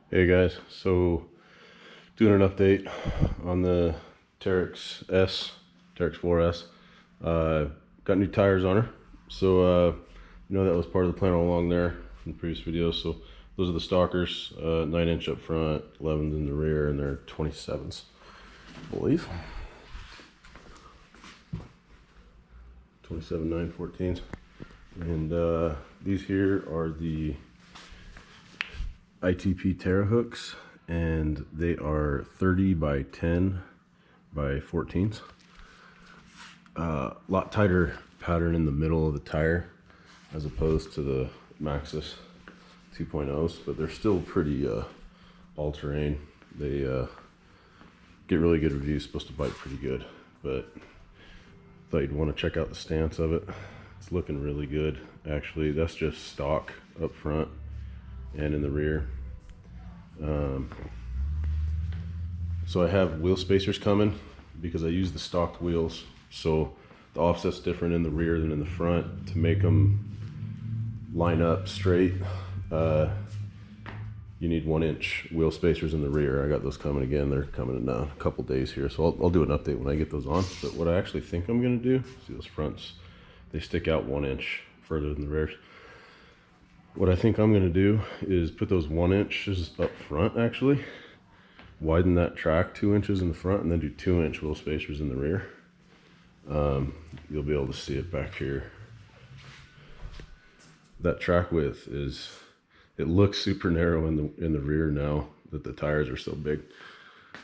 Hey guys, so doing an update on the Teryx Teryx 4S. Got new tires on her, so that was part of the plan all along there from the previous video. So those are the stockers, 9-inch up front, 11s in the rear, and they're 27s, I believe. 27 914s, and these here are the ITP Terra hooks, and they are 30 by 10 by 14s. Lot tighter pattern in the middle of the tire as opposed to the Maxxis 2.0s, but they're still pretty all-terrain. They get really good reviews, supposed to bite pretty good, but thought you'd want to check out the stance of it. It's looking really good, actually. That's just stock up front and in the rear. So I have wheel spacers coming because I use the stocked wheels, so the offset's different in the rear than in the front. To make them line up straight, you need 1-inch wheel spacers in the rear. I got those coming again. They're coming in a couple days here, so I'll do an update when I get those on. But what I actually think I'm going to do, see those fronts, they stick out 1 inch further than the rears. What I think I'm going to do is put those 1 inches up front, actually widen that track 2 inches in the front, and then do 2-inch wheel spacers in the rear. You'll be able to see it back here. That track width it looks super narrow in the rear now that the tires are so big.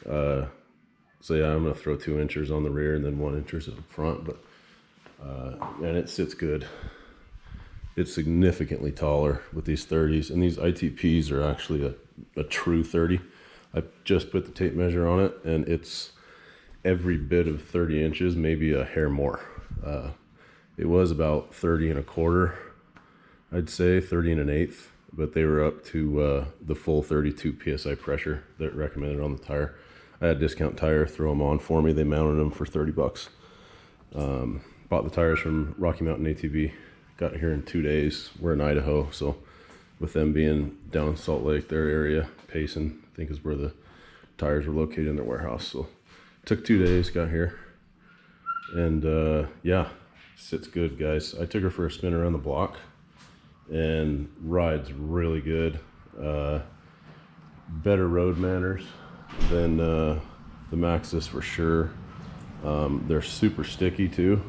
So yeah, I'm gonna throw 2 inches on the rear and then 1 inches up front, but and it sits good. It's significantly taller with these 30s, and these ITPs are actually a true 30. I just put the tape measure on it, and it's every bit of 30 inches, maybe a hair more. It was about 30 1/4, I'd say 30 1/8, but they were up to the full 32 PSI pressure that recommended on the tire. I had Discount Tire throw them on for me. They mounted them for 30 bucks. Bought the tires from Rocky Mountain ATV. Got here in 2 days. We're in Idaho, so with them being down in Salt Lake, their area, Payson, I think is where the tires were located in their warehouse. So took 2 days, got here, and yeah, sits good, guys. I took her for a spin around the block and rides really good. Better road manners than the Maxxis for sure. They're super sticky too.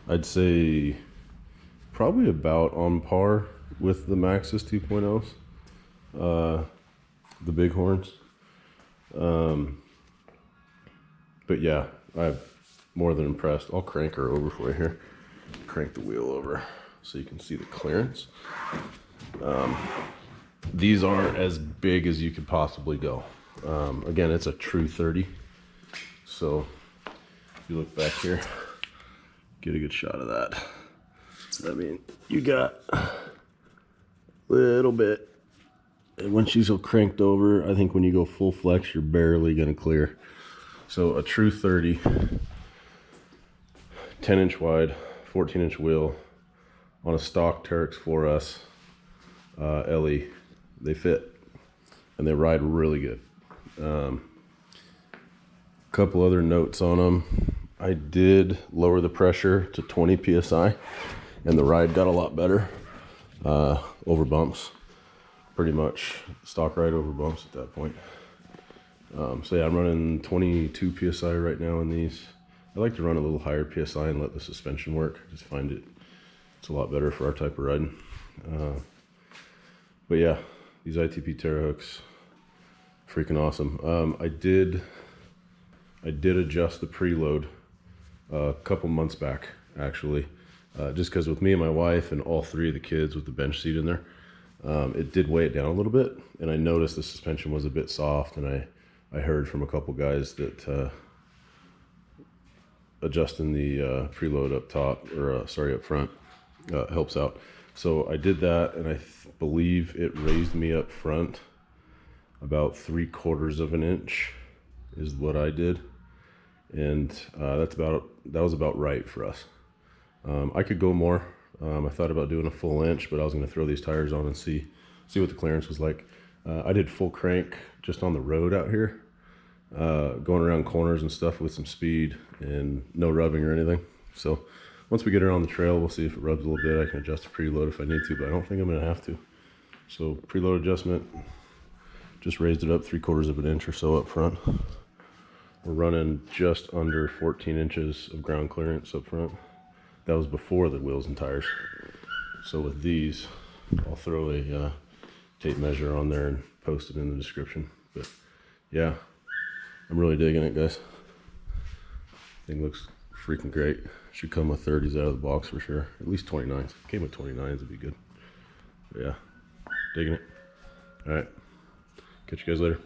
I'd say probably about on par with the Maxxis 2.0s, the Bighorns. But yeah, I'm more than impressed. I'll crank her over for you here. Crank the wheel over so you can see the clearance. These are as big as you could possibly go. Again, it's a true 30. So if you look back here, get a good shot of that. I mean, you got a little bit. And when she's all cranked over, I think when you go full flex, you're barely gonna clear. So a true 30, 10-inch wide, 14-inch wheel on a stock Teryx 4S LE. They fit and they ride really good. Couple other notes on them. I did lower the pressure to 20 PSI and the ride got a lot better over bumps. Pretty much stock ride over bumps at that point. So yeah, I'm running 22 PSI right now in these. I like to run a little higher PSI and let the suspension work. I just find it's a lot better for our type of riding. But yeah, these ITP Terra hooks, freaking awesome. I did adjust the preload a couple months back, actually, just because with me and my wife and all 3 of the kids with the bench seat in there, it did weigh it down a little bit, and I noticed the suspension was a bit soft, and I heard from a couple guys that adjusting the preload up top, or up front, helps out. So I did that, and I believe it raised me up front about 3/4 of an inch is what I did, and that was about right for us. I could go more. I thought about doing a full inch, but I was going to throw these tires on and see what the clearance was like. I did full crank just on the road out here, going around corners and stuff with some speed and no rubbing or anything. So once we get her on the trail, we'll see if it rubs a little bit. I can adjust the preload if I need to, but I don't think I'm gonna have to. So preload adjustment, just raised it up 3/4 of an inch or so up front. We're running just under 14 inches of ground clearance up front. That was before the wheels and tires. So with these, I'll throw a tape measure on there and post it in the description. But yeah, I'm really digging it, guys. Thing looks freaking great. Should come with 30s out of the box for sure. At least 29s. Came with 29s would be good. But yeah, digging it. All right, catch you guys later.